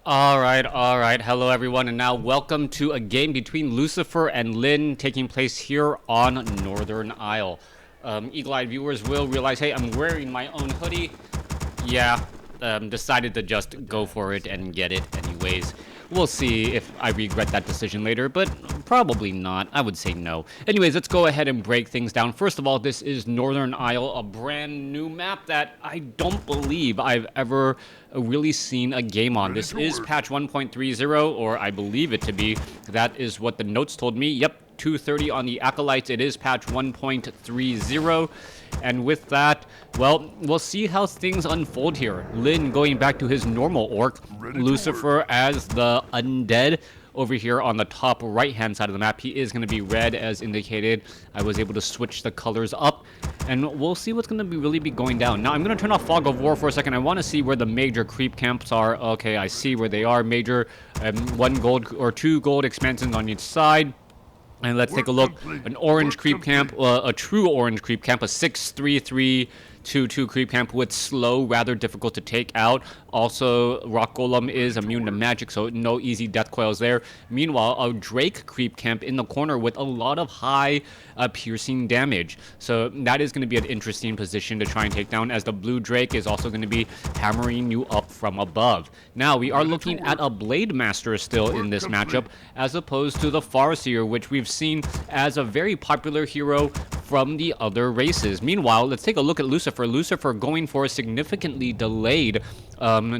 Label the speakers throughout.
Speaker 1: Alright. Hello everyone, and now welcome to a game between Lucifer and Lynn taking place here on Northern Isle. Eagle-eyed viewers will realize, hey, I'm wearing my own hoodie. Yeah, decided to just go for it and get it anyways. We'll see if I regret that decision later, but probably not. I would say no. Anyways, let's go ahead and break things down. First of all, this is Northern Isle, a brand new map that I don't believe I've ever really seen a game on. This is patch 1.30, or I believe it to be. That is what the notes told me. Yep. 230 on the Acolytes. It is patch 1.30, and with that, well, we'll see how things unfold here. Lynn going back to his normal orc, Lucifer as the Undead. Over here on the top right hand side of the map, he is going to be red as indicated. I was able to switch the colors up, and we'll see what's going to really be going down. Now I'm going to turn off Fog of War for a second. I want to see where the major creep camps are. Okay, I see where they are. Major 1 gold or 2 gold expansions on each side. And let's take a look. An orange creep camp, a true orange creep camp, a 63322 creep camp with slow, rather difficult to take out. Also, Rock Golem is immune to magic, so no easy death coils there. Meanwhile, a Drake creep camp in the corner with a lot of high piercing damage. So that is going to be an interesting position to try and take down, as the blue Drake is also going to be hammering you up from above. Now, we are looking at a Blade Master still in this matchup, as opposed to the Farseer, which we've seen as a very popular hero from the other races. Meanwhile, let's take a look at Lucifer. Lucifer going for a significantly delayed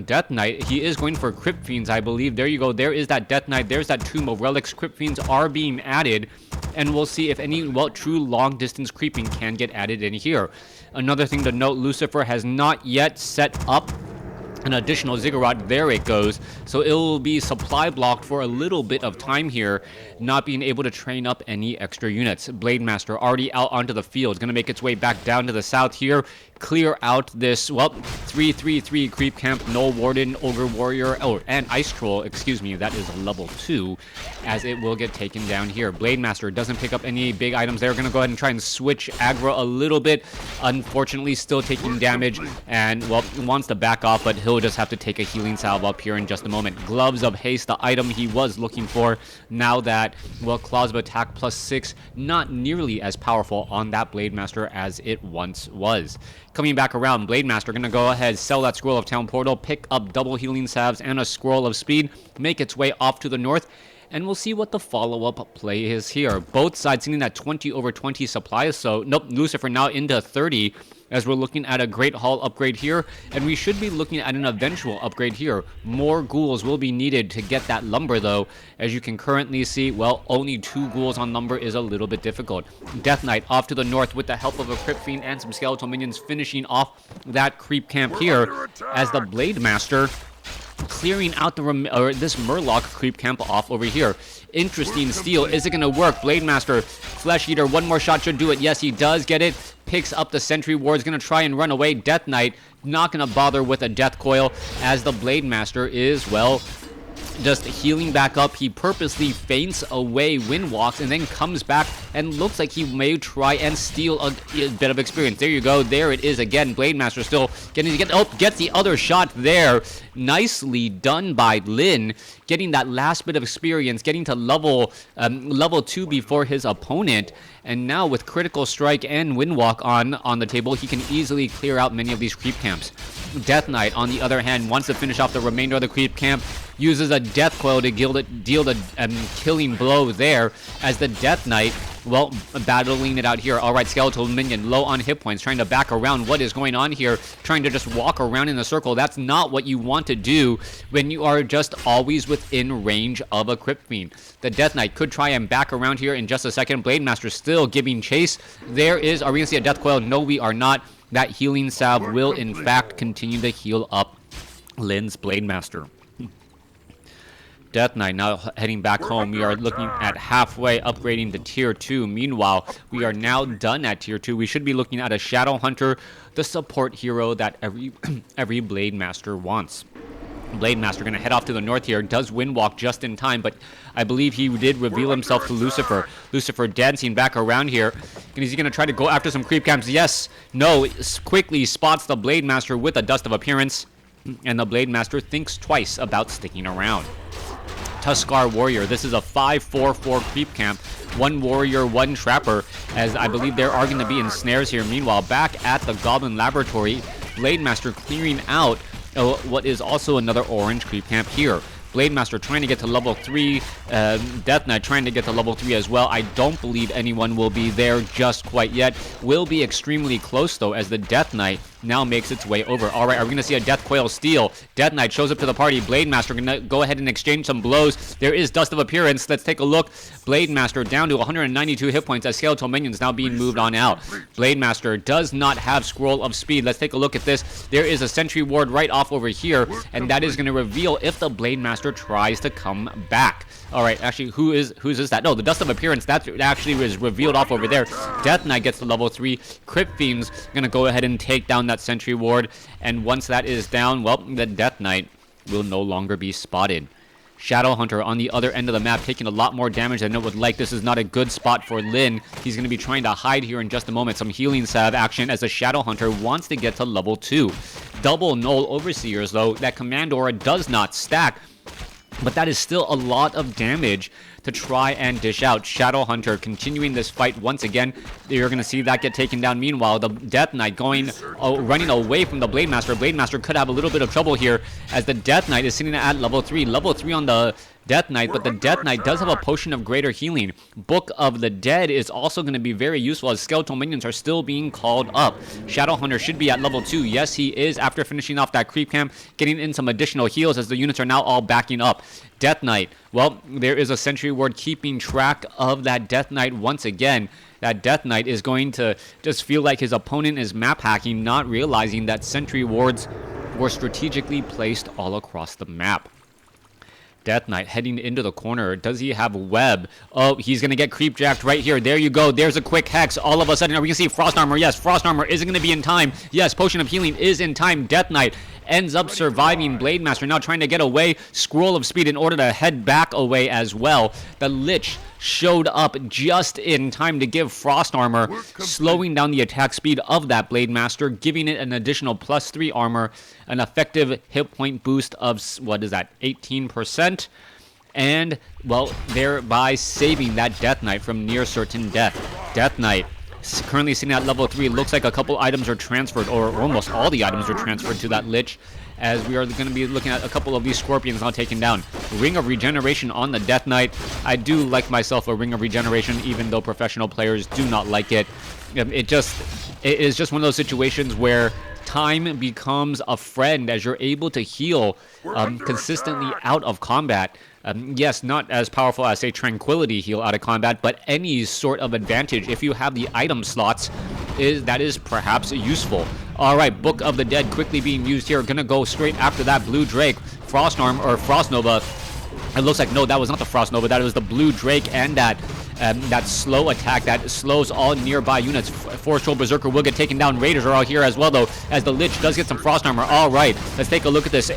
Speaker 1: Death Knight. He is going for Crypt Fiends, I believe. There you go. There is that Death Knight. There's that Tomb of Relics. Crypt Fiends are being added, and we'll see if any, well, true long-distance creeping can get added in here. Another thing to note, Lucifer has not yet set up an additional ziggurat. There it goes. So it will be supply blocked for a little bit of time here, not being able to train up any extra units. Blade Master already out onto the field. Going to make its way back down to the south here. Clear out this, well, 333 creep camp, Null Warden, Ogre Warrior, and Ice Troll, excuse me, that is level 2, as it will get taken down here. Blade Master doesn't pick up any big items. They're going to go ahead and try and switch aggro a little bit. Unfortunately, still taking damage, and, well, wants to back off, but he'll just have to take a healing salve up here in just a moment. Gloves of Haste, the item he was looking for, now that, well, Claws of Attack +6, not nearly as powerful on that Blade Master as it once was. Coming back around, Blade Master going to go ahead, sell that Scroll of Town Portal, pick up double healing salves and a Scroll of Speed, make its way off to the north, and we'll see what the follow-up play is here. Both sides sitting at 20 over 20 supplies, so nope, Lucifer now into 30, as we're looking at a Great Hall upgrade here, and we should be looking at an eventual upgrade here. More ghouls will be needed to get that lumber, though. As you can currently see, well, only 2 ghouls on lumber is a little bit difficult. Death Knight off to the north with the help of a Crypt Fiend and some skeletal minions, finishing off that creep camp here, as the Blade Master clearing out this Murloc creep camp off over here. Interesting steal. Is it going to work? Blade Master, Flesh Eater, one more shot should do it. Yes, he does get it. Picks up the Sentry Ward, is going to try and run away. Death Knight not going to bother with a Death Coil, as the Blade Master is, well, just healing back up. He purposely feints away Windwalks and then comes back and looks like he may try and steal a bit of experience. There you go. There it is again. Blade Master still getting to gets the other shot there. Nicely done by Lynn, getting that last bit of experience, getting to level 2 before his opponent. And now with Critical Strike and Windwalk on the table, he can easily clear out many of these creep camps. Death Knight, on the other hand, wants to finish off the remainder of the creep camp, uses a Death Coil to deal the killing blow there, as the Death Knight, well, battling it out here. All right, Skeletal Minion low on hit points, trying to back around. What is going on here? Trying to just walk around in a circle. That's not what you want to do when you are just always within range of a Crypt Fiend. The Death Knight could try and back around here in just a second. Blade Master still giving chase. Are we going to see a Death Coil? No, we are not. That healing salve will, in fact, continue to heal up Lynn's Blade Master. Death Knight now heading back home. We are looking at halfway upgrading to tier 2. Meanwhile, we are now done at tier 2. We should be looking at a Shadow Hunter, the support hero that every Blade Master wants. Blade Master going to head off to the north here. Does Windwalk just in time, but I believe he did reveal himself to Lucifer. Lucifer dancing back around here. And is he going to try to go after some creep camps? Yes. No. Quickly spots the Blade Master with a Dust of Appearance. and the Blade Master thinks twice about sticking around. Tuskar Warrior. This is a 5-4-4 creep camp. 1 warrior, 1 trapper, as I believe there are going to be ensnares here. Meanwhile, back at the Goblin Laboratory, Blade Master clearing out what is also another orange creep camp here. Blade Master trying to get to level 3, Death Knight trying to get to level 3 as well. I don't believe anyone will be there just quite yet. Will be extremely close though, as the Death Knight now makes its way over. Alright, are we going to see a Death Coil steal? Death Knight shows up to the party. Blade Master going to go ahead and exchange some blows. There is Dust of Appearance. Let's take a look. Blade Master down to 192 hit points as Skeletal Minions now being moved on out. Blade Master does not have Scroll of Speed. Let's take a look at this. There is a Sentry Ward right off over here, and that is going to reveal if the Blade Master tries to come back. Alright, actually, who's this that? No, the Dust of Appearance, that actually was revealed off over there. Death Knight gets to level 3. Crypt Fiend's gonna go ahead and take down that Sentry Ward, and once that is down, well, the Death Knight will no longer be spotted. Shadow Hunter on the other end of the map taking a lot more damage than it would like. This is not a good spot for Lin. He's going to be trying to hide here in just a moment. Some healing salve action as the Shadow Hunter wants to get to level 2. Double Null Overseers, though, that Command Aura does not stack, but that is still a lot of damage to try and dish out. Shadow Hunter continuing this fight once again. You're going to see that get taken down. Meanwhile, the Death Knight running away from the Blade Master. Blade Master could have a little bit of trouble here as the Death Knight is sitting at level 3. Level 3 on the Death Knight, but the Death Knight does have a Potion of Greater Healing. Book of the Dead is also going to be very useful as Skeletal Minions are still being called up. Shadow Hunter should be at level 2. Yes, he is after finishing off that creep camp, getting in some additional heals as the units are now all backing up. Death Knight, well, there is a Sentry Ward keeping track of that Death Knight once again. That Death Knight is going to just feel like his opponent is map hacking, not realizing that Sentry Wards were strategically placed all across the map. Death Knight heading into the corner. Does he have web? Oh, he's going to get creep jacked right here. There you go. There's a quick hex. All of a sudden, are we going to see Frost Armor? Yes, Frost Armor isn't going to be in time. Yes, Potion of Healing is in time. Death Knight ends up surviving. Blade Master now trying to get away. Scroll of Speed in order to head back away as well. The Lich showed up just in time to give Frost Armor, slowing down the attack speed of that Blade Master, giving it an additional +3 armor, an effective hit point boost of, what is that, 18%, and, well, thereby saving that Death Knight from near certain death. Death Knight currently sitting at level 3. Looks like a couple items are transferred, or almost all the items are transferred to that Lich, as we are going to be looking at a couple of these Scorpions now taken down. Ring of Regeneration on the Death Knight. I do like myself a Ring of Regeneration, even though professional players do not like it. It is just one of those situations where time becomes a friend as you're able to heal consistently out of combat. Yes, not as powerful as, say, Tranquility heal out of combat, but any sort of advantage, if you have the item slots, that is perhaps useful. Alright, Book of the Dead quickly being used here. Gonna go straight after that Blue Drake. Frost Arm, or Frost Nova. It looks like, no, that was not the Frost Nova. That was the Blue Drake and that slow attack that slows all nearby units. Forest Troll Berserker will get taken down. Raiders are all here as well, though, as the Lich does get some Frost Armor. Alright, let's take a look at this.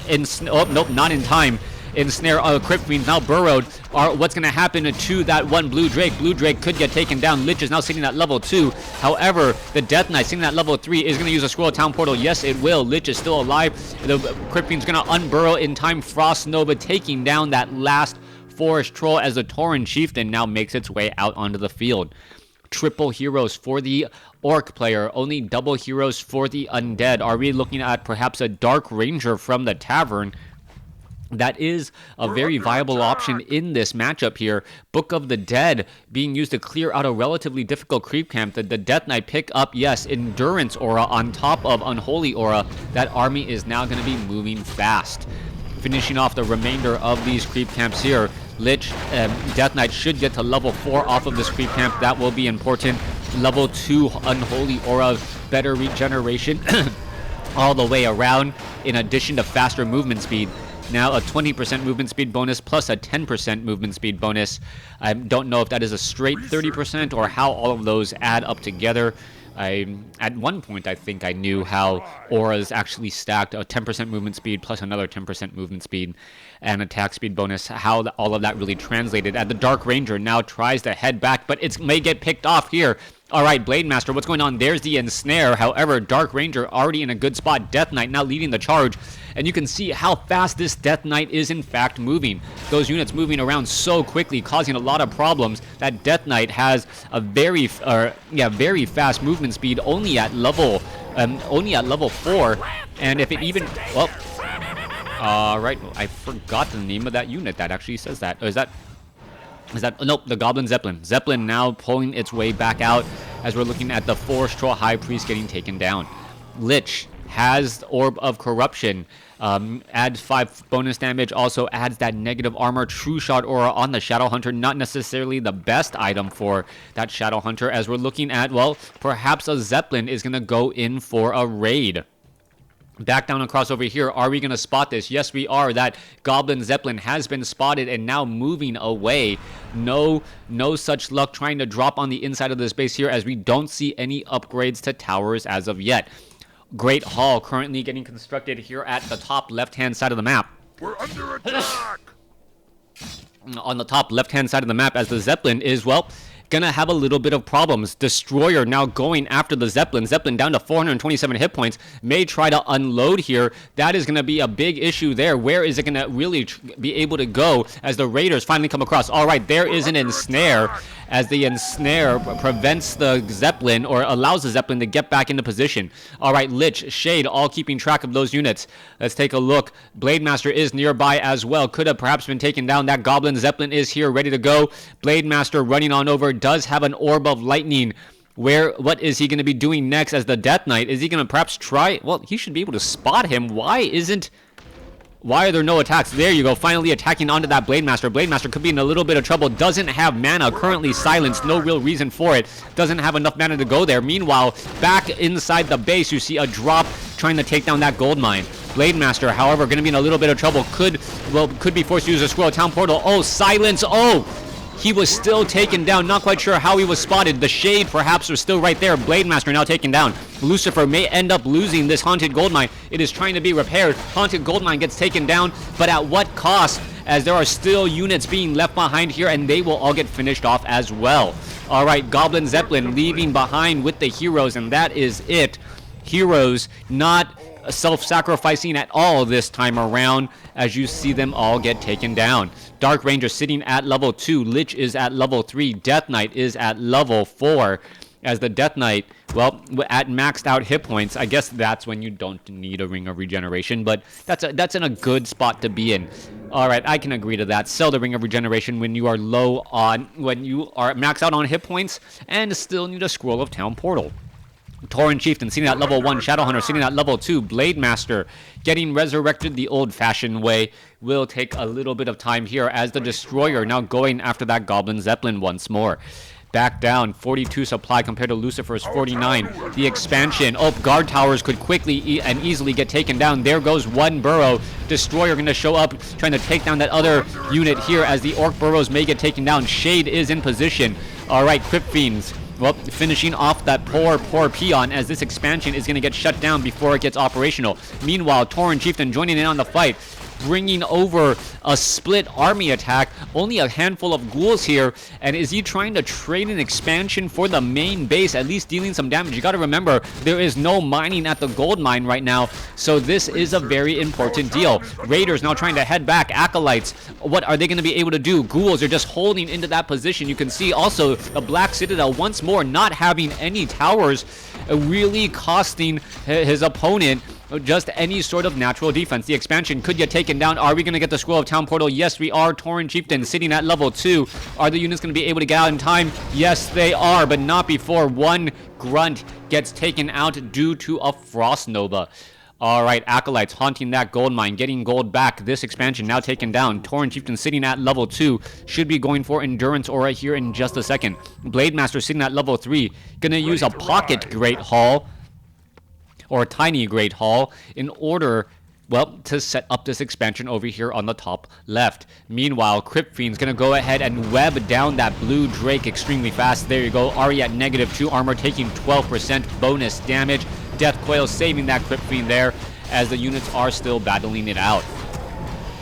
Speaker 1: Oh, nope, not in time. Ensnare Crypt Fiends now burrowed. What's going to happen to that one Blue Drake? Blue Drake could get taken down. Lich is now sitting at level 2. However, the Death Knight sitting at level 3 is going to use a Scroll of Town Portal. Yes, it will. Lich is still alive. The Crypt Fiend's going to unburrow in time. Frost Nova taking down that last Forest Troll as the Tauren Chieftain now makes its way out onto the field. Triple heroes for the Orc player, only double heroes for the Undead. Are we looking at perhaps a Dark Ranger from the Tavern? That is a very viable option in this matchup here. Book of the Dead being used to clear out a relatively difficult creep camp. The Death Knight pick up, yes, Endurance Aura on top of Unholy Aura. That army is now going to be moving fast. Finishing off the remainder of these creep camps here. Lich, Death Knight should get to level 4 off of this creep camp. That will be important. Level 2 Unholy Aura, better regeneration all the way around, in addition to faster movement speed. Now a 20% movement speed bonus plus a 10% movement speed bonus. I don't know if that is a straight 30% or how all of those add up together. At one point, I think I knew how auras actually stacked a 10% movement speed plus another 10% movement speed and attack speed bonus, how all of that really translated. And the Dark Ranger now tries to head back, but it may get picked off here All right, Blade Master, what's going on? There's the ensnare. However, Dark Ranger already in a good spot. Death Knight now leading the charge. And you can see how fast this Death Knight is in fact moving. Those units moving around so quickly, causing a lot of problems. That Death Knight has a very fast movement speed, only at level 4. And if it even, well, all right, I forgot the name of that unit that actually says that. Or is that, nope, the Goblin Zeppelin. Zeppelin now pulling its way back out as we're looking at the Forest Troll High Priest getting taken down. Lich has Orb of Corruption, adds 5 bonus damage, also adds that negative armor. True Shot Aura on the Shadow Hunter, not necessarily the best item for that Shadow Hunter, as we're looking at, well, perhaps a Zeppelin is going to go in for a raid. Back down across over here, are we going to spot this? Yes, we are. That Goblin Zeppelin has been spotted and now moving away. No such luck trying to drop on the inside of this base here, as we don't see any upgrades to towers as of yet. Great Hall currently getting constructed here at the top left-hand side of the map.
Speaker 2: We're under attack!
Speaker 1: On the top left-hand side of the map, as the Zeppelin is, well, gonna have a little bit of problems. Destroyer now going after the Zeppelin. Zeppelin down to 427 hit points. May try to unload here. That is gonna be a big issue there. Where is it gonna really be able to go as the Raiders finally come across? All right, there is an ensnare, as the ensnare prevents the Zeppelin, or allows the Zeppelin to get back into position. All right, Lich, Shade, all keeping track of those units. Let's take a look. Blade Master is nearby as well. Could have perhaps been taken down. That Goblin Zeppelin is here, ready to go. Blade Master running on over, does have an Orb of Lightning. What is he going to be doing next as the Death Knight? Is he going to perhaps try? Well, he should be able to spot him. Why are there no attacks? There you go, finally attacking onto that Blade Master. Blade Master could be in a little bit of trouble. Doesn't have mana, currently silenced. No real reason for it. Doesn't have enough mana to go there. Meanwhile, back inside the base, you see a drop trying to take down that gold mine. Blade Master, however, going to be in a little bit of trouble. Could be forced to use a Squirrel Town Portal. Oh, silence. Oh! He was still taken down. Not quite sure how he was spotted. The Shade perhaps was still right there. Blade Master now taken down. Lucifer may end up losing this Haunted Goldmine. It is trying to be repaired. Haunted Goldmine gets taken down, but at what cost? As there are still units being left behind here, and they will all get finished off as well. All right, Goblin Zeppelin leaving behind with the heroes, and that is it. Heroes not self-sacrificing at all this time around, as you see them all get taken down. Dark Ranger sitting at level 2. Lich is at level 3. Death Knight is at level 4. As the Death Knight, well, at maxed out hit points, I guess that's when you don't need a Ring of Regeneration, but that's in a good spot to be in. All right, I can agree to that. Sell the Ring of Regeneration when you are when you are maxed out on hit points and still need a Scroll of Town Portal. Tauren Chieftain sitting at level 1, Shadowhunter sitting at level 2, Blade Master getting resurrected the old-fashioned way. Will take a little bit of time here, as the Destroyer now going after that Goblin Zeppelin once more. Back down, 42 supply compared to Lucifer's 49. The expansion, guard towers could quickly and easily get taken down. There goes one burrow. Destroyer going to show up, trying to take down that other unit here, as the Orc burrows may get taken down. Shade is in position. All right, Crypt Fiends, well, finishing off that poor peon, as this expansion is going to get shut down before it gets operational. Meanwhile, Tauren Chieftain joining in on the fight, bringing over a split army attack. Only a handful of ghouls here, and is he trying to trade an expansion for the main base, at least dealing some damage? You got to remember, there is no mining at the gold mine right now, so this is a very important deal. Raiders now trying to head back. Acolytes, what are they going to be able to do? Ghouls are just holding into that position. You can see also the Black Citadel once more not having any towers, really costing his opponent just any sort of natural defense. The expansion could get taken down. Are we going to get the Scroll of Town Portal? Yes, we are. Tauren Chieftain sitting at level 2. Are the units going to be able to get out in time? Yes, they are, but not before one grunt gets taken out due to a Frost Nova. All right, Acolytes haunting that gold mine, getting gold back. This expansion now taken down. Tauren Chieftain sitting at level 2. Should be going for Endurance Aura here in just a second. Blade Master sitting at level 3. Going to use a Pocket Great Hall, or a Tiny Great Hall, in order, well, to set up this expansion over here on the top left. Meanwhile, Crypt Fiend's gonna go ahead and web down that blue Drake extremely fast. There you go, Ari at -2 armor, taking 12% bonus damage. Death Coil saving that Crypt Fiend there, as the units are still battling it out.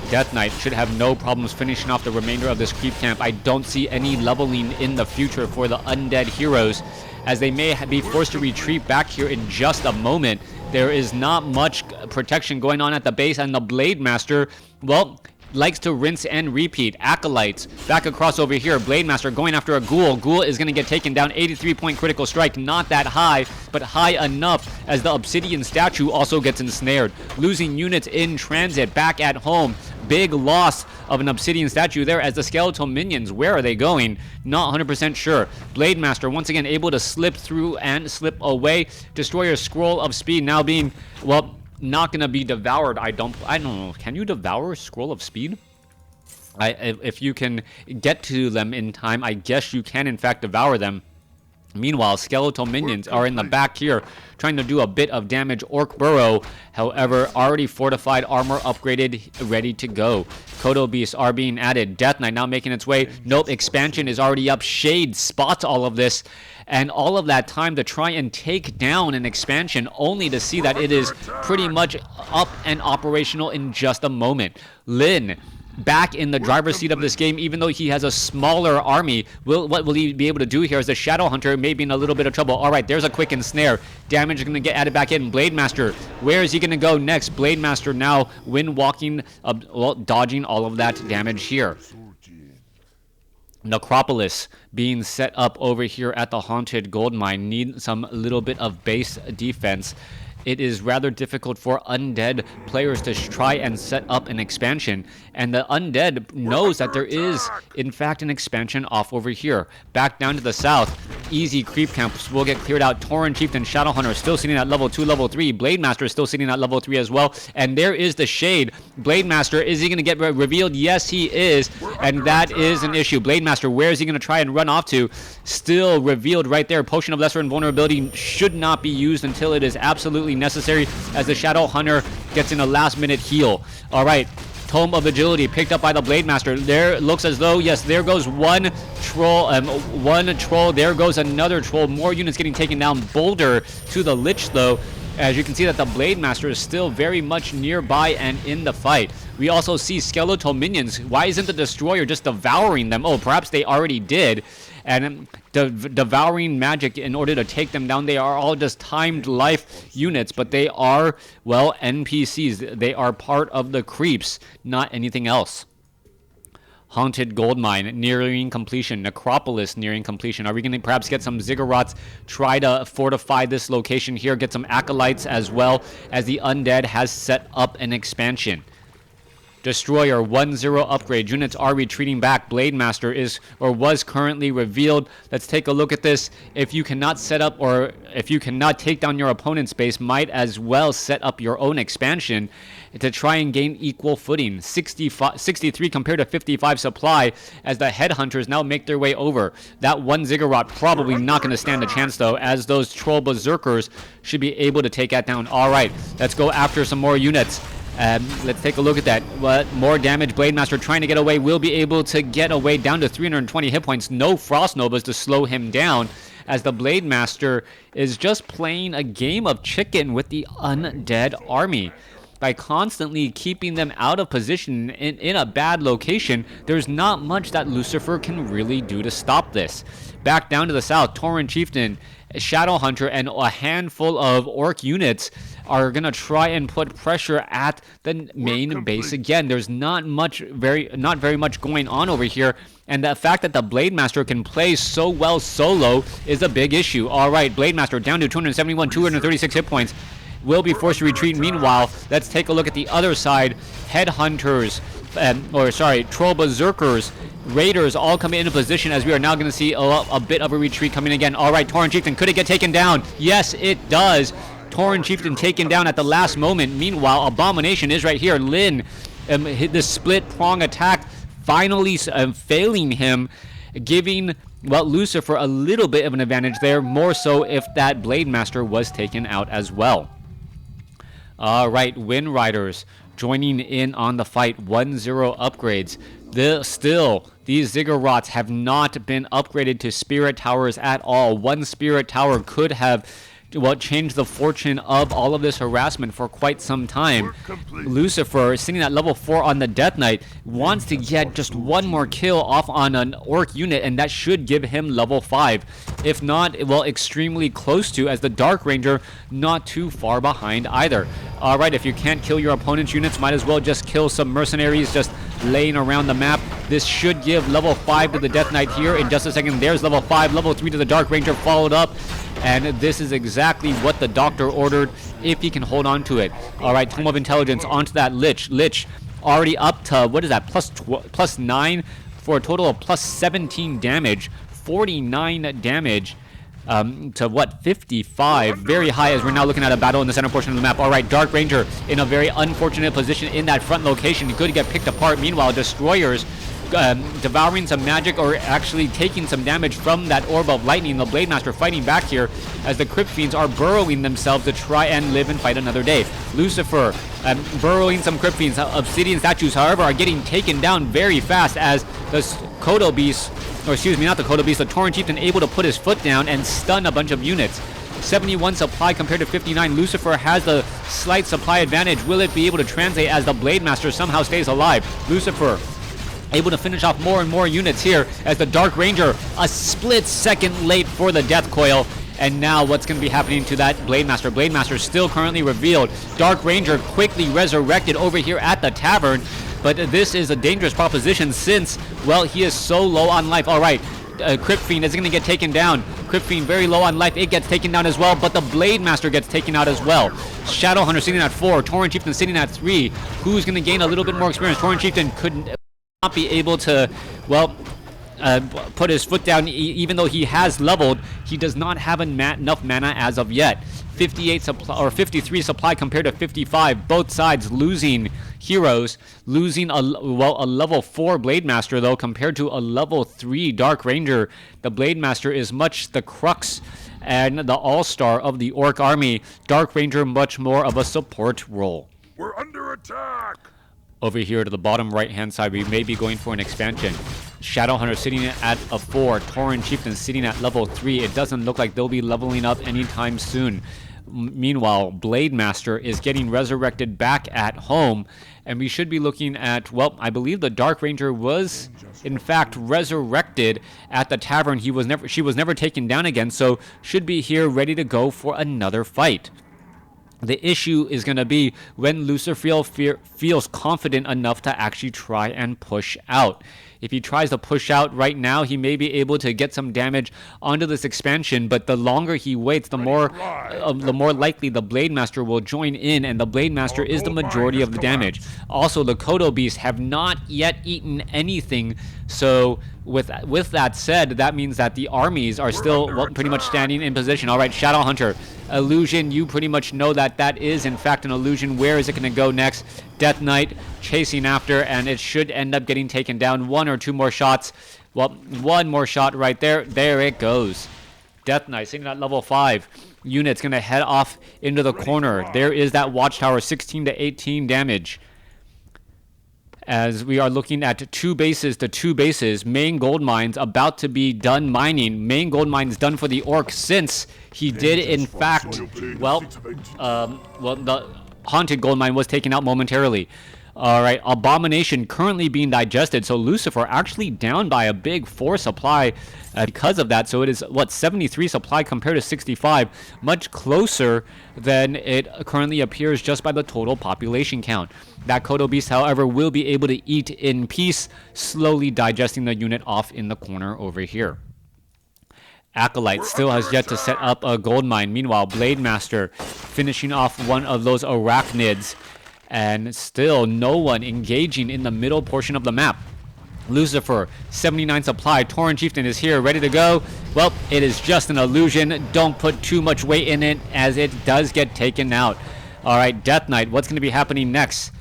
Speaker 1: Death Knight should have no problems finishing off the remainder of this creep camp. I don't see any leveling in the future for the Undead heroes, as they may be forced to retreat back here in just a moment. There is not much protection going on at the base, and the Blade Master, well, likes to rinse and repeat. Acolytes back across over here. Blade Master going after a Ghoul. Ghoul is going to get taken down. 83-point critical strike. Not that high, but high enough as the Obsidian statue also gets ensnared. Losing units in transit back at home. Big loss of an Obsidian statue there, as the skeletal minions, where are they going? Not 100% sure. Blade Master once again able to slip through and slip away. Destroyer Scroll of Speed now being, well, not gonna be devoured. I don't know. Can you devour Scroll of Speed? If you can get to them in time, I guess you can in fact devour them. Meanwhile, skeletal minions are in the back here trying to do a bit of damage. Orc Burrow, however, already fortified, armor upgraded, ready to go. Kodo beasts are being added. Death Knight now making its way. Nope, expansion is already up. Shade spots all of this, and all of that time to try and take down an expansion, only to see that it is pretty much up and operational in just a moment. Lin back in the driver's seat of this game, even though he has a smaller army. What will he be able to do here as the Shadow Hunter may be in a little bit of trouble? All right, there's a quick ensnare. Damage is going to get added back in. Blade Master, where is he going to go next? Blade Master now wind walking, well, dodging all of that damage here. Necropolis being set up over here at the Haunted Gold Mine. Need some little bit of base defense. It is rather difficult for Undead players to try and set up an expansion, and the Undead knows that there is, in fact, an expansion off over here. Back down to the south, easy creep camps will get cleared out. Tauren Chieftain, Shadow Hunter still sitting at level 2, level 3. Blade Master is still sitting at level 3 as well, and there is the Shade. Blade Master, is he going to get revealed? Yes, he is, and that is an issue. Blade Master, where is he going to try and run off to? Still revealed right there. Potion of Lesser Invulnerability should not be used until it is absolutely necessary, as the Shadow Hunter gets in a last-minute heal. All right, Tome of Agility picked up by the Blade Master. There looks as though, yes, there goes one troll. There goes another troll. More units getting taken down. Boulder to the Lich, though, as you can see that the Blade Master is still very much nearby and in the fight. We also see skeletal minions. Why isn't the Destroyer just devouring them? Oh, perhaps they already did. And devouring magic in order to take them down. They are all just timed life units, but they are, well, NPCs. They are part of the creeps, not anything else. Haunted Gold Mine nearing completion. Necropolis nearing completion. Are we going to perhaps get some Ziggurats, try to fortify this location here, get some Acolytes as well, as the Undead has set up an expansion. Destroyer 1-0 upgrade. Units are retreating back. Blade Master is or was currently revealed. Let's take a look at this. If you cannot set up, or if you cannot take down your opponent's base, might as well set up your own expansion to try and gain equal footing. 63 compared to 55 supply, as the Headhunters now make their way over. That one Ziggurat probably not going to stand a chance, though, as those Troll Berserkers should be able to take that down. All right, let's go after some more units. Let's take a look at that. What more damage? Blade Master trying to get away, will be able to get away down to 320 hit points. No Frost Novas to slow him down, as the Blade Master is just playing a game of chicken with the Undead army. By constantly keeping them out of position in a bad location, there's not much that Lucifer can really do to stop this. Back down to the south, Tauren Chieftain, Shadow Hunter, and a handful of Orc units are going to try and put pressure at the main base again. There's not very much going on over here, and the fact that the Blade Master can play so well solo is a big issue. All right, Blade Master down to 271, 236 hit points. Will be forced to retreat. Meanwhile, let's take a look at the other side. Headhunters, Troll Berserkers, Raiders all coming into position, as we are now going to see a bit of a retreat coming again. All right, Tauren Chieftain, could it get taken down? Yes, it does. Tauren Chieftain taken down at the last moment. Meanwhile, Abomination is right here. Lin hit the split prong attack, finally failing him, giving, well, Lucifer a little bit of an advantage there, more so if that Blade Master was taken out as well. All right, Wind Riders joining in on the fight. 1-0 upgrades. Still, these Ziggurats have not been upgraded to Spirit Towers at all. One Spirit Tower could have well, change the fortune of all of this harassment for quite some time. Lucifer, sitting at level 4 on the Death Knight, wants to get just one more kill off on an Orc unit, and that should give him level 5. If not, well, extremely close to, as the Dark Ranger not too far behind either. Alright, if you can't kill your opponent's units, might as well just kill some mercenaries just laying around the map. This should give level 5 to the Death Knight here in just a second. There's level 5, level 3 to the Dark Ranger, followed up. And this is exactly what the Doctor ordered, if he can hold on to it. Alright, Tome of Intelligence onto that Lich. Lich already up to, what is that, plus 9 for a total of plus 17 damage. 49 damage to what, 55. Very high, as we're now looking at a battle in the center portion of the map. Alright, Dark Ranger in a very unfortunate position in that front location. Could get picked apart. Meanwhile, Destroyers devouring some magic, or actually taking some damage from that Orb of Lightning. The Blade Master fighting back here as the Crypt Fiends are burrowing themselves to try and live and fight another day. Lucifer burrowing some Crypt Fiends. Obsidian statues, however, are getting taken down very fast as the Kodo Beast, or excuse me, not the Kodo Beast, the Tauren Chieftain, able to put his foot down and stun a bunch of units. 71 supply compared to 59. Lucifer has the slight supply advantage. Will it be able to translate as the Blade Master somehow stays alive? Lucifer able to finish off more and more units here as the Dark Ranger a split second late for the Death Coil. And now what's going to be happening to that Blade Master? Blade Master still currently revealed. Dark Ranger quickly resurrected over here at the tavern. But this is a dangerous proposition since, well, he is so low on life. All right, Crypt Fiend is going to get taken down. Crypt Fiend very low on life. It gets taken down as well, but the Blade Master gets taken out as well. Shadow Hunter sitting at 4. Tauren Chieftain sitting at 3. Who's going to gain a little bit more experience? Tauren Chieftain could not be able to, well, put his foot down. Even though he has leveled, he does not have enough mana as of yet. 58 supply, or 53 supply compared to 55. Both sides losing heroes, losing a level 4 Blade Master though compared to a level 3 Dark Ranger. The Blade Master is much the crux and the all-star of the Orc army. Dark Ranger much more of a support role.
Speaker 2: We're under attack.
Speaker 1: Over here to the bottom right-hand side, we may be going for an expansion. Shadowhunter sitting at a 4. Tauren Chieftain sitting at level 3. It doesn't look like they'll be leveling up anytime soon. Meanwhile, Blade Master is getting resurrected back at home. And we should be looking at, well, I believe the Dark Ranger was, in fact, resurrected at the tavern. She was never taken down again, so should be here ready to go for another fight. The issue is going to be when Lucifer feels confident enough to actually try and push out. If he tries to push out right now, he may be able to get some damage onto this expansion, but the longer he waits, the more likely the Blade Master will join in, and the Blade Master is the majority of the damage. Also, the Kodo Beasts have not yet eaten anything, so with that said, that means that the armies are still, well, pretty much standing in position. All right, Shadowhunter, illusion, you pretty much know that that is in fact an illusion. Where is it going to go next? Death Knight chasing after, and it should end up getting taken down. 1 or 2 more shots. Well, 1 more shot right there. There it goes. Death Knight sitting at level 5. Unit's going to head off into the corner. There is that Watchtower, 16 to 18 damage. As we are looking at 2 bases to 2 bases. Main gold mines about to be done mining. Main gold mines done for the Orc since he did in fact, well, the Haunted gold mine was taken out momentarily. Alright, Abomination currently being digested, so Lucifer actually down by a big 4 supply because of that. So it is, what, 73 supply compared to 65, much closer than it currently appears just by the total population count. That Kodo Beast, however, will be able to eat in peace, slowly digesting the unit off in the corner over here. Acolyte still has yet to set up a gold mine. Meanwhile, Blade Master finishing off one of those arachnids, and still no one engaging in the middle portion of the map. Lucifer, 79 supply. Tauren Chieftain is here, ready to go. Well, it is just an illusion. Don't put too much weight in it, as it does get taken out. Alright, Death Knight, what's going to be happening next?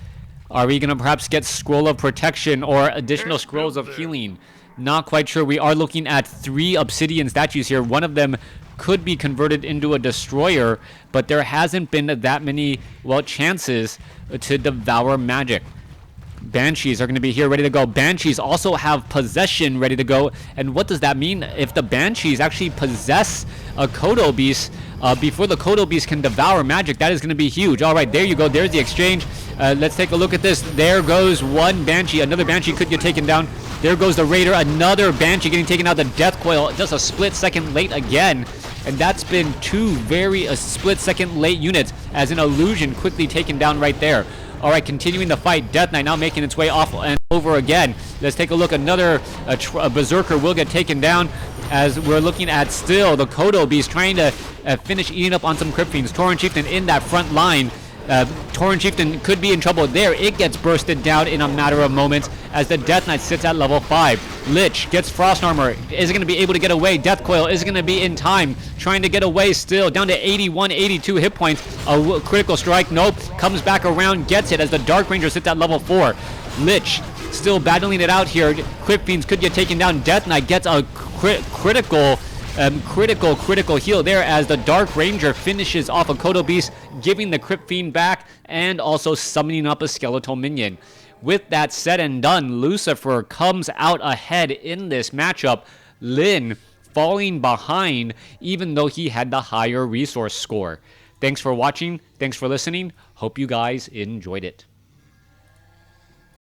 Speaker 1: Are we going to perhaps get Scroll of Protection or additional Scrolls of Healing? Not quite sure. We are looking at 3 Obsidian statues here. One of them could be converted into a destroyer, but there hasn't been that many, well, chances to devour magic. Banshees are going to be here ready to go. Banshees also have possession ready to go. And what does that mean? If the Banshees actually possess a Kodo Beast, before the Kodo Beast can devour magic. That is going to be huge. All right, there you go. There's the exchange. Let's take a look at this. There goes one Banshee. Another Banshee could get taken down. There goes the Raider. Another Banshee getting taken out. The Death Coil just a split second late again. And that's been two very split second late units, as an Illusion quickly taken down right there. All right, continuing the fight. Death Knight now making its way off and over again. Let's take a look. Another Berserker will get taken down, as we're looking at still the Kodo Beast trying to finish eating up on some Crypt Fiends. Tauren Chieftain in that front line. Tauren Chieftain could be in trouble there. It gets bursted down in a matter of moments as the Death Knight sits at level 5. Lich gets Frost Armor. Is going to be able to get away. Death Coil is going to be in time. Trying to get away still. Down to 81, 82 hit points. A critical strike. Nope. Comes back around. Gets it as the Dark Ranger sits at level 4. Lich still battling it out here. Crypt Fiends could get taken down. Death Knight gets a critical heal there as the Dark Ranger finishes off a Kodo Beast, giving the Crypt Fiend back and also summoning up a skeletal minion. With that said and done, Lucifer comes out ahead in this matchup. Lin falling behind even though he had the higher resource score. Thanks for watching. Thanks for listening. Hope you guys enjoyed it.